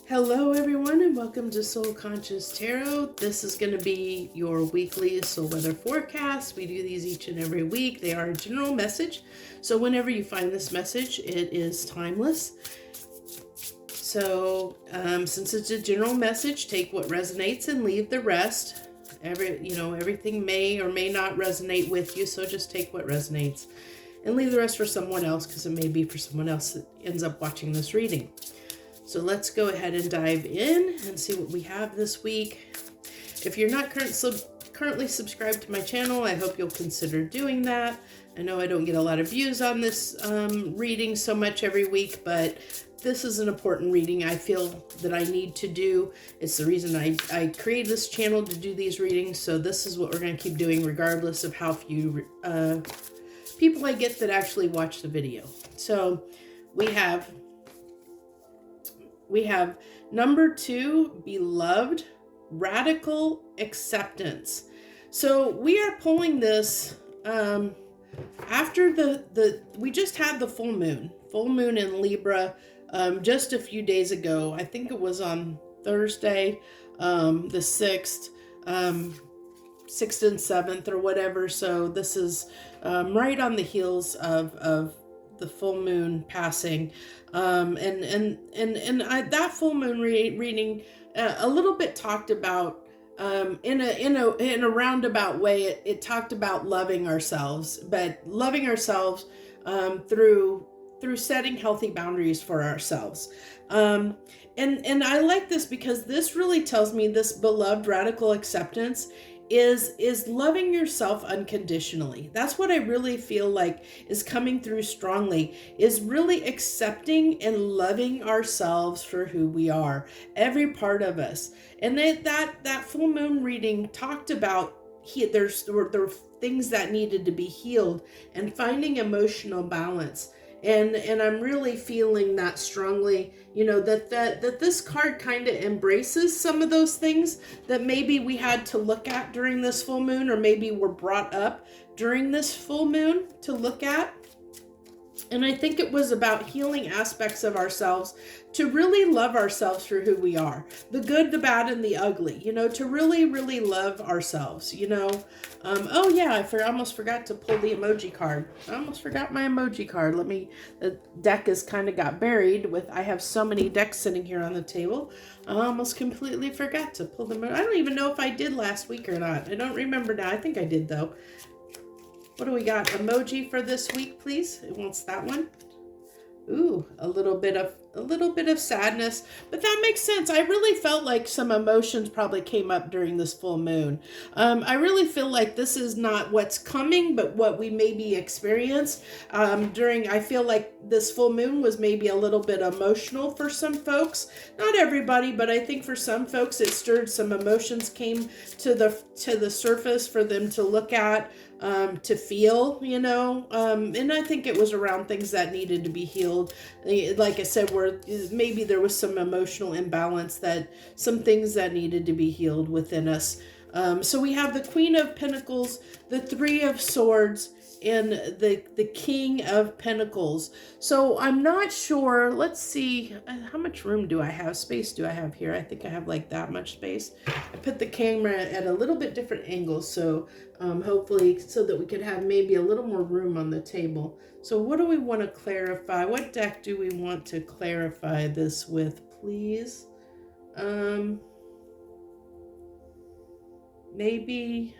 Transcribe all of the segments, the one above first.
Hello everyone and welcome to Soul Conscious Tarot. This is going to be your weekly soul weather forecast. We do these each and every week. They are a general message. So whenever you find this message, it is timeless. So since it's a general message, take what resonates and leave the rest. Everything may or may not resonate with you. So just take what resonates and leave the rest for someone else, because it may be for someone else that ends up watching this reading. So let's go ahead and dive in and see what we have this week. If you're not currently subscribed to my channel, I hope you'll consider doing that. I know I don't get a lot of views on this reading so much every week, but this is an important reading I feel that I need to do. It's the reason I created this channel, to do these readings. So this is what we're going to keep doing regardless of how few people I get that actually watch the video. So we have number 2, beloved, radical acceptance. So we are pulling this after we just had the full moon in Libra just a few days ago. I think it was on Thursday, the 6th, 6th and 7th or whatever. So this is right on the heels of the full moon passing, that full moon reading a little bit talked about in a roundabout way. It talked about loving ourselves, but loving ourselves through setting healthy boundaries for ourselves. And I like this because this really tells me this beloved radical acceptance is loving yourself unconditionally. That's what I really feel like is coming through strongly, is really accepting and loving ourselves for who we are, every part of us. And that full moon reading talked about there were things that needed to be healed and finding emotional balance. And I'm really feeling that strongly, that this card kind of embraces some of those things that maybe we had to look at during this full moon, or maybe were brought up during this full moon to look at. And I think it was about healing aspects of ourselves, to really love ourselves for who we are, the good, the bad, and the ugly, to really, really love ourselves, Oh yeah, I almost forgot to pull the emoji card. I almost forgot my emoji card. The deck is kind of got buried I have so many decks sitting here on the table. I almost completely forgot to pull them. I don't even know if I did last week or not. I don't remember now. I think I did though. What do we got? Emoji for this week, please. It wants that one. Ooh, a little bit of sadness, but that makes sense. I really felt like some emotions probably came up during this full moon. I really feel like this is not what's coming, but what we maybe experienced I feel like this full moon was maybe a little bit emotional for some folks. Not everybody, but I think for some folks it stirred some emotions, came to the surface for them to look at, to feel, and I think it was around things that needed to be healed. Like I said, where maybe there was some emotional imbalance, that some things that needed to be healed within us. So we have the Queen of Pentacles, the Three of Swords, and the King of Pentacles. So I'm not sure. Let's see, how much room do I have? Space do I have here? I think I have like that much space. I put the camera at a little bit different angle, so hopefully so that we could have maybe a little more room on the table. So what do we want to clarify? What deck do we want to clarify this with, please? Maybe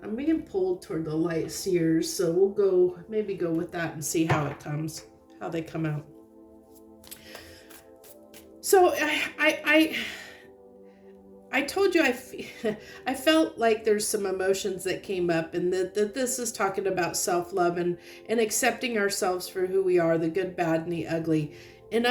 I'm being pulled toward the light Seers, so we'll maybe go with that and see how they come out. So I told you I felt like there's some emotions that came up, and that this is talking about self-love and accepting ourselves for who we are, the good, bad, and the ugly. And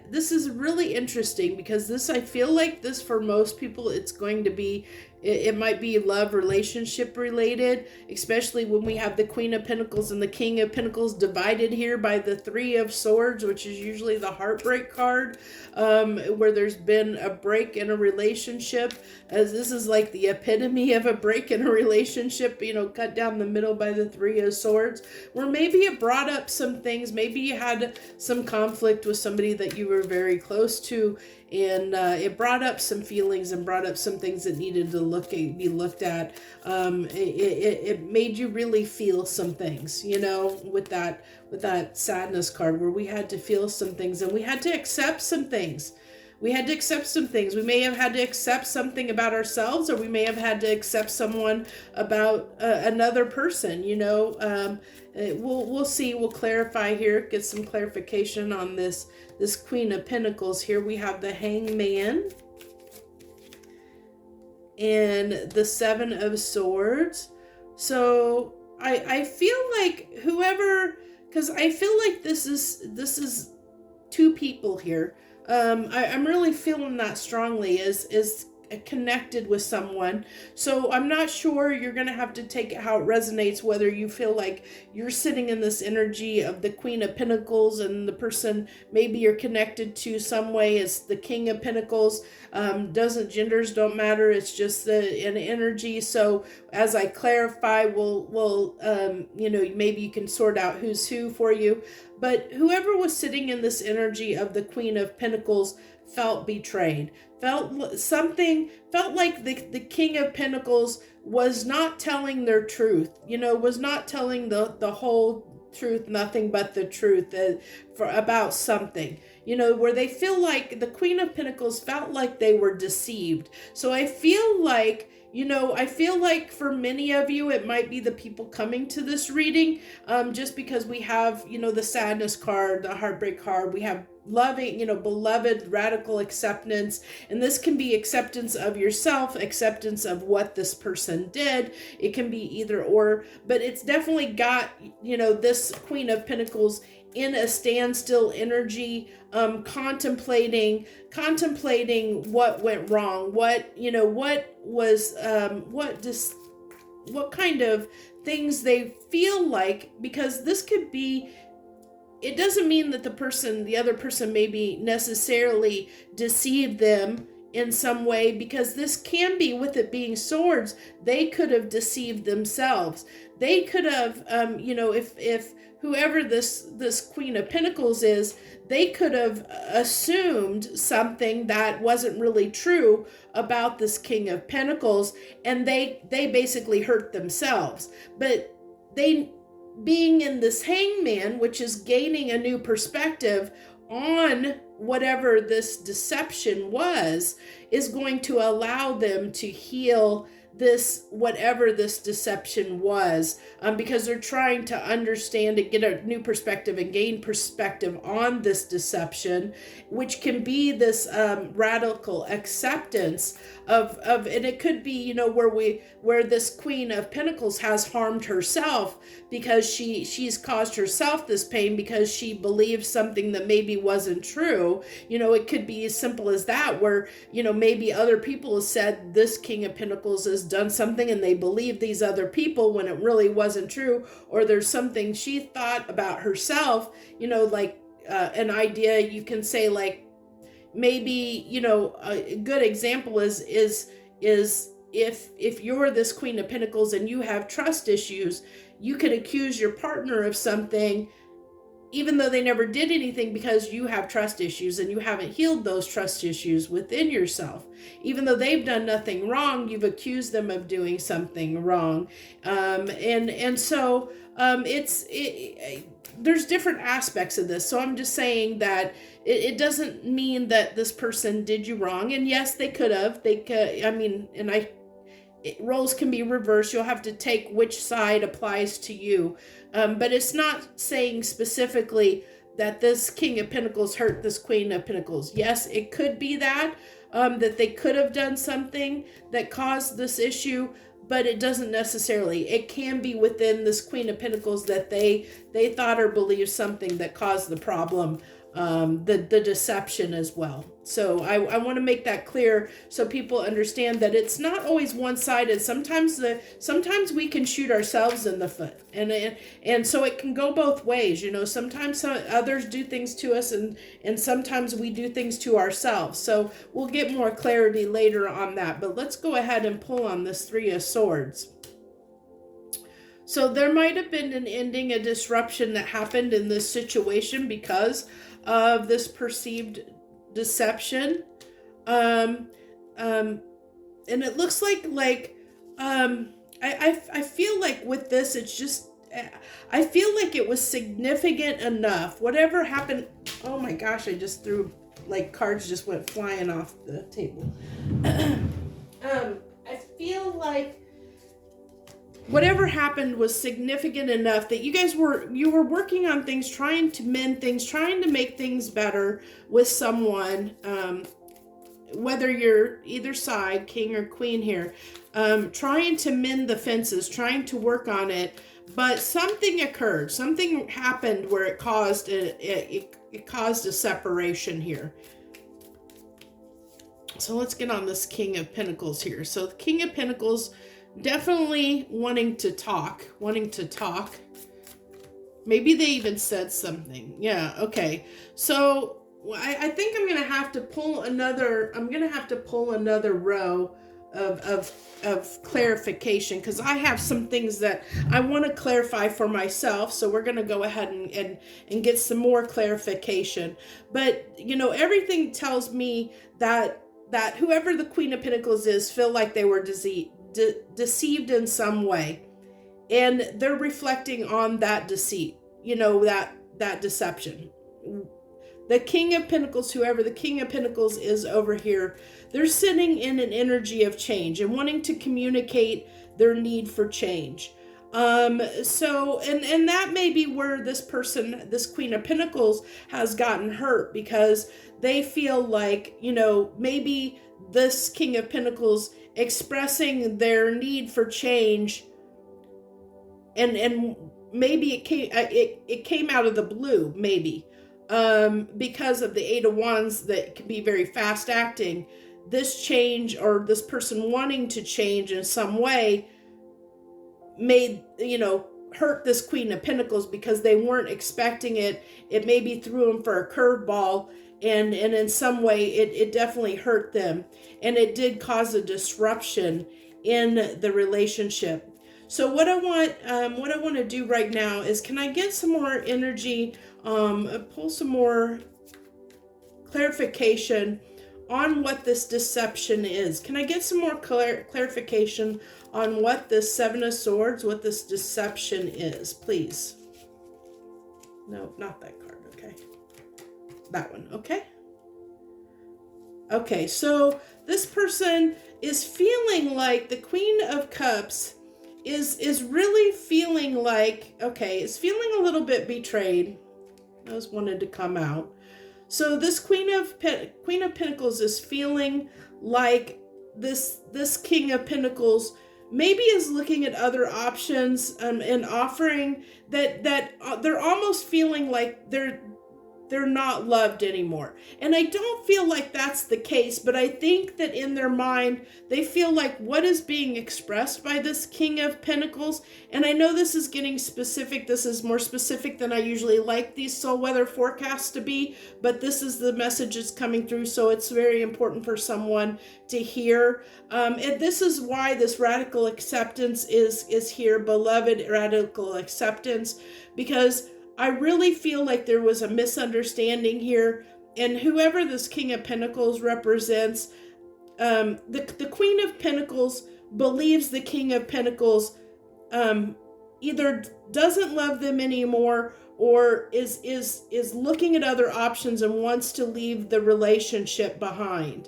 this is really interesting because I feel like this for most people, it's going to be It might be love relationship related, especially when we have the Queen of Pentacles and the King of Pentacles divided here by the Three of Swords, which is usually the heartbreak card, where there's been a break in a relationship, as this is like the epitome of a break in a relationship, cut down the middle by the Three of Swords, where maybe it brought up some things. Maybe you had some conflict with somebody that you were very close to, and it brought up some feelings and brought up some things that needed to be looked at. It made you really feel some things, with that sadness card, where we had to feel some things and we had to accept some things. We had to accept some things. We may have had to accept something about ourselves, or we may have had to accept someone about another person. We'll see. We'll clarify here. Get some clarification on this Queen of Pentacles. Here we have the Hangman and the Seven of Swords. So I feel like because I feel like this is two people here. I'm really feeling that strongly is connected with someone. So I'm not sure, you're going to have to take it how it resonates, whether you feel like you're sitting in this energy of the Queen of Pentacles and the person maybe you're connected to some way is the King of Pentacles. Genders don't matter. It's just an energy. So as I clarify, we'll maybe you can sort out who's who for you. But whoever was sitting in this energy of the Queen of Pentacles felt betrayed, felt like the King of Pentacles was not telling their truth, was not telling the whole truth, nothing but the truth about something, where they feel like the Queen of Pentacles felt like they were deceived. So I feel like for many of you, it might be the people coming to this reading, just because we have, the sadness card, the heartbreak card, we have loving, beloved, radical acceptance. And this can be acceptance of yourself, acceptance of what this person did. It can be either or, but it's definitely got, this Queen of Pentacles in a standstill energy, contemplating what went wrong, what kind of things they feel like, because this could be, it doesn't mean that the other person maybe necessarily deceived them in some way, because this can be, with it being swords, they could have deceived themselves. They could have, if whoever this Queen of Pentacles is, they could have assumed something that wasn't really true about this King of Pentacles, and they basically hurt themselves. But they, being in this Hangman, which is gaining a new perspective on whatever this deception was, is going to allow them to heal this, whatever this deception was, because they're trying to understand and get a new perspective and gain perspective on this deception, which can be this radical acceptance of, and it could be, where this Queen of Pentacles has harmed herself because she's caused herself this pain because she believes something that maybe wasn't true. It could be as simple as that, where, maybe other people have said this King of Pentacles has done something and they believe these other people when it really wasn't true, or there's something she thought about herself, an idea you can say, like, maybe, a good example is if you're this Queen of Pentacles and you have trust issues, you could accuse your partner of something even though they never did anything, because you have trust issues and you haven't healed those trust issues within yourself. Even though they've done nothing wrong, you've accused them of doing something wrong. So there's different aspects of this. So I'm just saying that it doesn't mean that this person did you wrong. And yes, they could have. Roles can be reversed. You'll have to take which side applies to you. But it's not saying specifically that this King of Pentacles hurt this Queen of Pentacles. Yes, it could be that they could have done something that caused this issue, but it doesn't necessarily. It can be within this Queen of Pentacles that they thought or believed something that caused the problem. the deception as well. So I want to make that clear so people understand that it's not always one-sided. Sometimes we can shoot ourselves in the foot, and so it can go both ways. Sometimes others do things to us, and sometimes we do things to ourselves. So we'll get more clarity later on that. But let's go ahead and pull on this Three of Swords. So there might have been an ending, a disruption that happened in this situation because of this perceived deception. And it looks like I feel like with this, it's just, I feel like it was significant enough. Whatever happened, oh my gosh, I just threw, cards just went flying off the table. I feel like whatever happened was significant enough that you were working on things, trying to mend things, trying to make things better with someone, whether you're either side, king or queen here, trying to mend the fences, trying to work on it, but something occurred, something happened where it caused a separation here. So let's get on this King of Pentacles here. So the King of Pentacles, definitely wanting to talk. Maybe they even said something. Yeah, okay. So I think I'm gonna have to pull another row of clarification, because I have some things that I want to clarify for myself. So we're gonna go ahead and get some more clarification. But everything tells me that whoever the Queen of Pentacles is feel like they were deceived in some way, and they're reflecting on that deceit, that deception. The King of Pentacles, whoever the King of Pentacles is over here, they're sitting in an energy of change and wanting to communicate their need for change. So that may be where this person, this Queen of Pentacles, has gotten hurt, because they feel like, maybe this King of Pentacles expressing their need for change, and maybe it came out of the blue, maybe because of the Eight of Wands that can be very fast acting. This change, or this person wanting to change in some way, made hurt this Queen of Pentacles because they weren't expecting it. It maybe threw them for a curveball, and in some way it definitely hurt them, and it did cause a disruption in the relationship. So what I want to do right now is, can I get some more energy, pull some more clarification on what this deception is? Can I get some more clarification on what this Seven of Swords, what this deception is, please? No, not that card. Okay. That one. Okay. Okay, so this person is feeling like the Queen of Cups is really feeling like, is feeling a little bit betrayed. Those wanted to come out. So this Queen of Pentacles is feeling like this King of Pentacles maybe is looking at other options, and offering that they're almost feeling like they're not loved anymore. And I don't feel like that's the case, but I think that in their mind, they feel like what is being expressed by this King of Pentacles, and I know this is getting specific, this is more specific than I usually like these soul weather forecasts to be, but this is the message that's coming through, so it's very important for someone to hear. And this is why this radical acceptance is here, beloved radical acceptance, because I really feel like there was a misunderstanding here, and whoever this King of Pentacles represents, the Queen of Pentacles believes the King of Pentacles either doesn't love them anymore, or is looking at other options and wants to leave the relationship behind.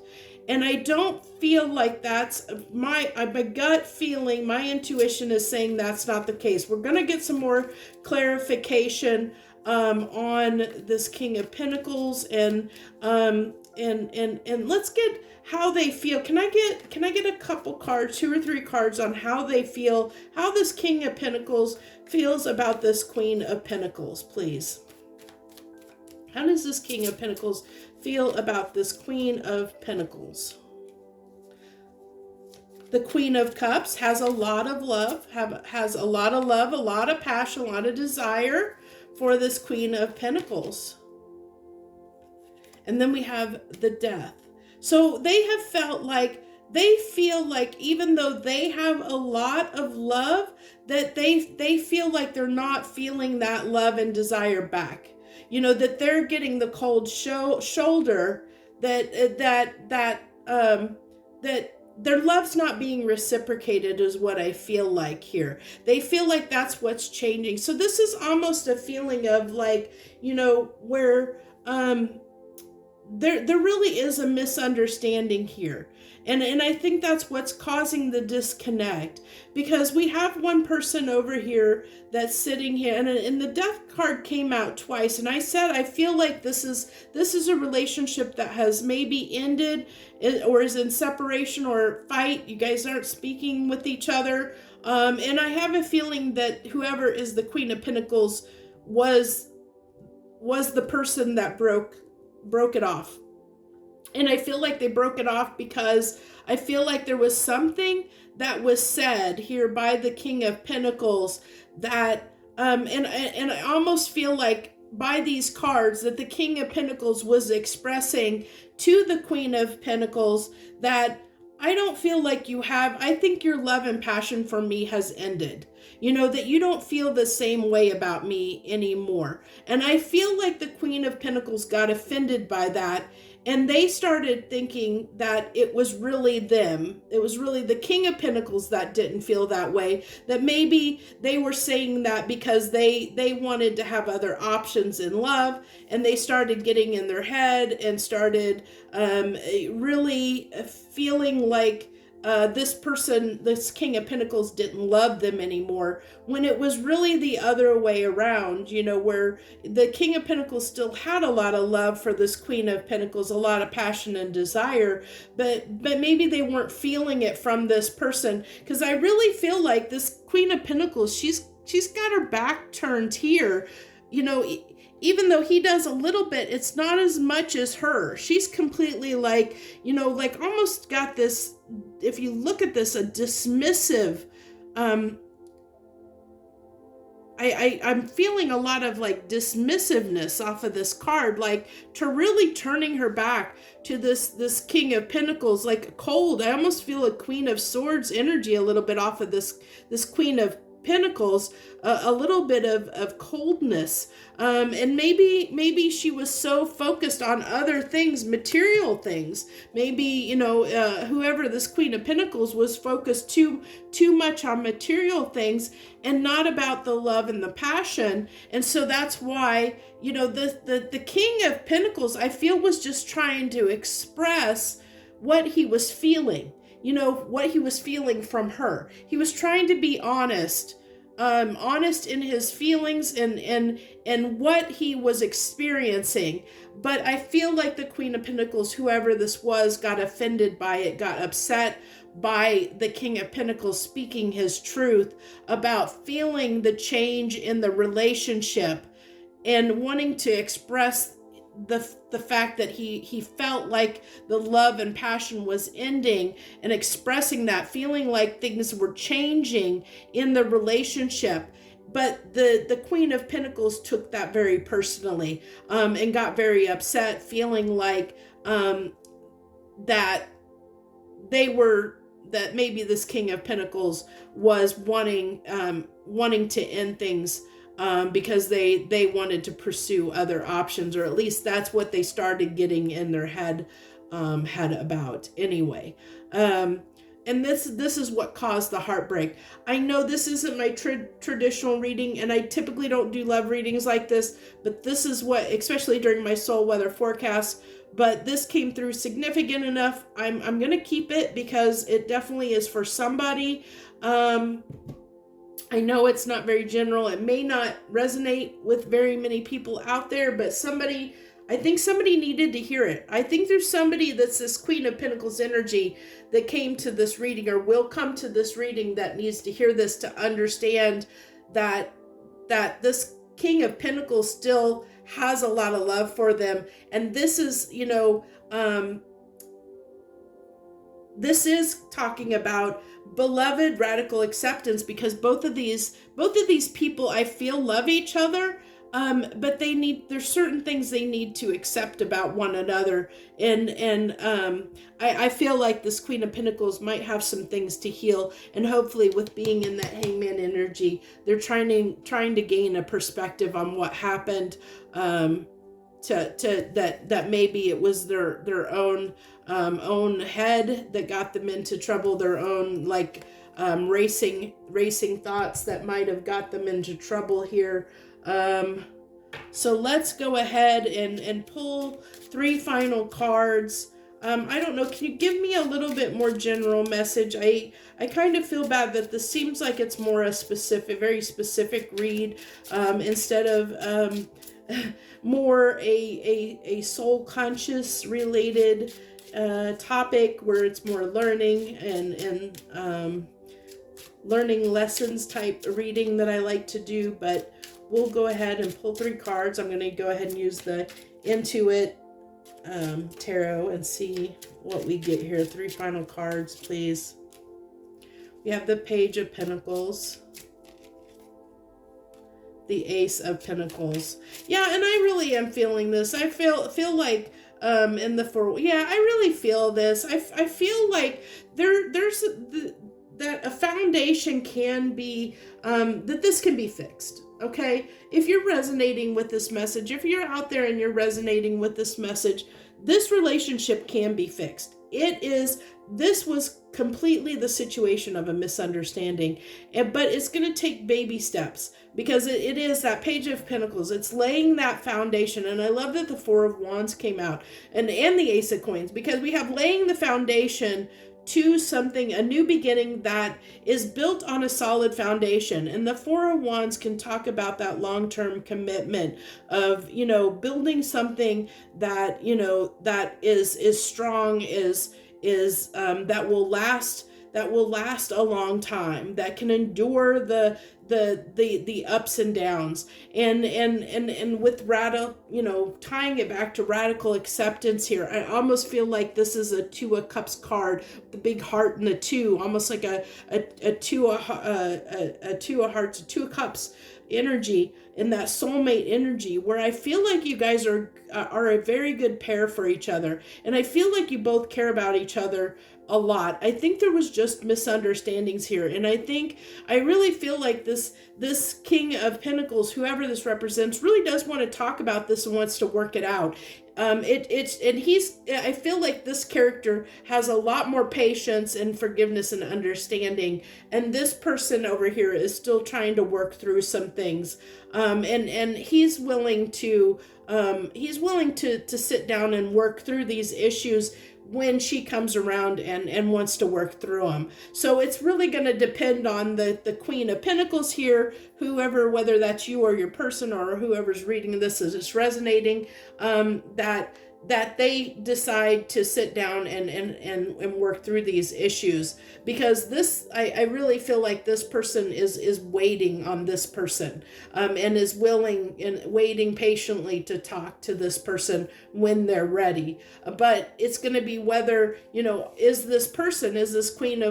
And I don't feel like that's my gut feeling. My intuition is saying that's not the case. We're going to get some more clarification on this King of Pentacles, and let's get how they feel. Can I get a couple cards, 2 or 3 cards, on how they feel, how this King of Pentacles feels about this Queen of Pentacles, please? How does this King of Pentacles feel about this Queen of Pentacles? The Queen of Cups has a lot of love, has a lot of love, a lot of passion, a lot of desire for this Queen of Pentacles. And then we have the Death. So they have felt like, they feel like even though they have a lot of love, that they feel like they're not feeling that love and desire back. You know, that they're getting the cold shoulder, that their love's not being reciprocated is what I feel like here. They feel like that's what's changing. So this is almost a feeling of like, you know, where there really is a misunderstanding here. And I think that's what's causing the disconnect, because we have one person over here that's sitting here, and the Death card came out twice, and I said I feel like this is a relationship that has maybe ended or is in separation or fight. You guys aren't speaking with each other, and I have a feeling that whoever is the Queen of Pentacles was the person that broke it off. And I feel like they broke it off because I feel like there was something that was said here by the King of Pentacles that, and I almost feel like by these cards that the King of Pentacles was expressing to the Queen of Pentacles that I don't feel like you have, I think your love and passion for me has ended. You know, that you don't feel the same way about me anymore. And I feel like the Queen of Pentacles got offended by that. And they started thinking that it was really them. It was really the King of Pentacles that didn't feel that way. That maybe they were saying that because they wanted to have other options in love. And they started getting in their head and started really feeling like this King of Pentacles didn't love them anymore, when it was really the other way around, you know, where the King of Pentacles still had a lot of love for this Queen of Pentacles, a lot of passion and desire, but maybe they weren't feeling it from this person. Because I really feel like this Queen of Pentacles, she's got her back turned here, you know. Even though he does a little bit, it's not as much as her. She's completely like, you know, like almost got this, if you look at this, a dismissive, I'm feeling a lot of like dismissiveness off of this card, like to really turning her back to this King of Pentacles, like cold. I almost feel a Queen of Swords energy a little bit off of this Queen of Pentacles, a little bit of coldness, and maybe she was so focused on other things, material things. Maybe, you know, whoever this Queen of Pentacles was focused too much on material things and not about the love and the passion. And so that's why, you know, the King of Pentacles, I feel, was just trying to express what he was feeling. You know, what he was feeling from her. He was trying to be honest in his feelings and what he was experiencing. But I feel like the Queen of Pentacles, whoever this was, got offended by it, got upset by the King of Pentacles speaking his truth about feeling the change in the relationship and wanting to express the fact that he felt like the love and passion was ending, and expressing that, feeling like things were changing in the relationship. But the Queen of Pentacles took that very personally, and got very upset, feeling like that maybe this King of Pentacles was wanting to end things, because they wanted to pursue other options, or at least that's what they started getting in their head about anyway. And this is what caused the heartbreak. I know this isn't my traditional reading, and I typically don't do love readings like this, but this is what, especially during my soul weather forecast, but this came through significant enough. I'm going to keep it because it definitely is for somebody. I know it's not very general. It may not resonate with very many people out there, but I think somebody needed to hear it. I think there's somebody that's this Queen of Pentacles energy that came to this reading or will come to this reading that needs to hear this to understand that this King of Pentacles still has a lot of love for them. And this is, this is talking about beloved radical acceptance, because both of these people, I feel, love each other, but there's certain things they need to accept about one another, and I feel like this Queen of Pentacles might have some things to heal, and hopefully with being in that Hangman energy, they're trying to gain a perspective on what happened, that maybe it was their own head that got them into trouble, their own racing thoughts that might have got them into trouble here. So let's go ahead and pull 3 final cards. I don't know, can you give me a little bit more general message? I kind of feel bad that this seems like it's more a very specific read, instead of more a soul conscious related topic where it's more learning and learning lessons type reading that I like to do. But we'll go ahead and pull 3 cards. I'm going to go ahead and use the Intuit tarot and see what we get here. 3 final cards, please. We have the Page of Pentacles, the Ace of Pentacles. Yeah, and I really am feeling this. I feel like in the 4, yeah, I really feel this. I feel like there's that a foundation can be, that this can be fixed. Okay, if you're resonating with this message, if you're out there and you're resonating with this message, this relationship can be fixed. This was completely the situation of a misunderstanding, but it's going to take baby steps, because it is that Page of Pentacles. It's laying that foundation, and I love that the 4 of Wands came out, and the Ace of Coins, because we have laying the foundation to something, a new beginning that is built on a solid foundation. And the 4 of Wands can talk about that long-term commitment of, building something that, that is strong, that will last a long time, that can endure the ups and downs, and with tying it back to radical acceptance here. I almost feel like this is a 2 of Cups card, the big heart and the 2, almost like a 2 of Hearts, a 2 of Cups energy, in that soulmate energy, where I feel like you guys are a very good pair for each other, and I feel like you both care about each other a lot. I think there was just misunderstandings here, and I really feel like this King of Pentacles, whoever this represents, really does want to talk about this and wants to work it out. I feel like this character has a lot more patience and forgiveness and understanding, and this person over here is still trying to work through some things, and he's willing to sit down and work through these issues when she comes around and wants to work through them. So it's really going to depend on the Queen of Pentacles here, whoever, whether that's you or your person or whoever's reading this is just resonating, that they decide to sit down and work through these issues, because this, I really feel like this person is waiting on this person, and is willing and waiting patiently to talk to this person when they're ready. But it's going to be whether, is this Queen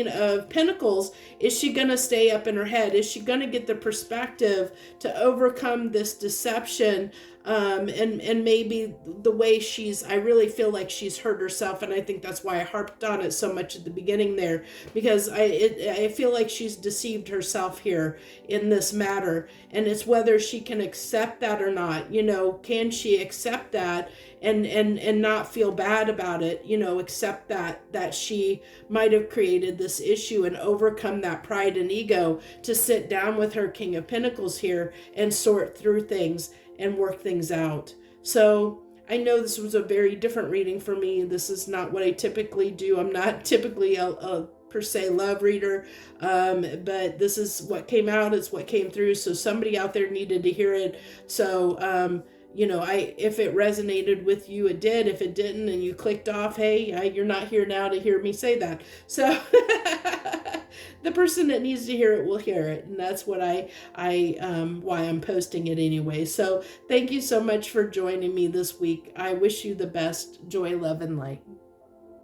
of Pentacles, is she going to stay up in her head? Is she going to get the perspective to overcome this deception? And maybe the way I really feel like she's hurt herself, and I think that's why I harped on it so much at the beginning there, because I feel like she's deceived herself here in this matter, and it's whether she can accept that or not. Can she accept that and not feel bad about it? Accept that she might have created this issue and overcome that pride and ego to sit down with her King of Pentacles here and sort through things and work things out. So I know this was a very different reading for me. This is not what I typically do. I'm not typically a per se love reader, but this is what came out. It's what came through. So somebody out there needed to hear it. So if it resonated with you, it did. If it didn't and you clicked off, hey, you're not here now to hear me say that. So the person that needs to hear it will hear it, and that's what why I'm posting it anyway. So thank you so much for joining me this week. I wish you the best joy, love, and light.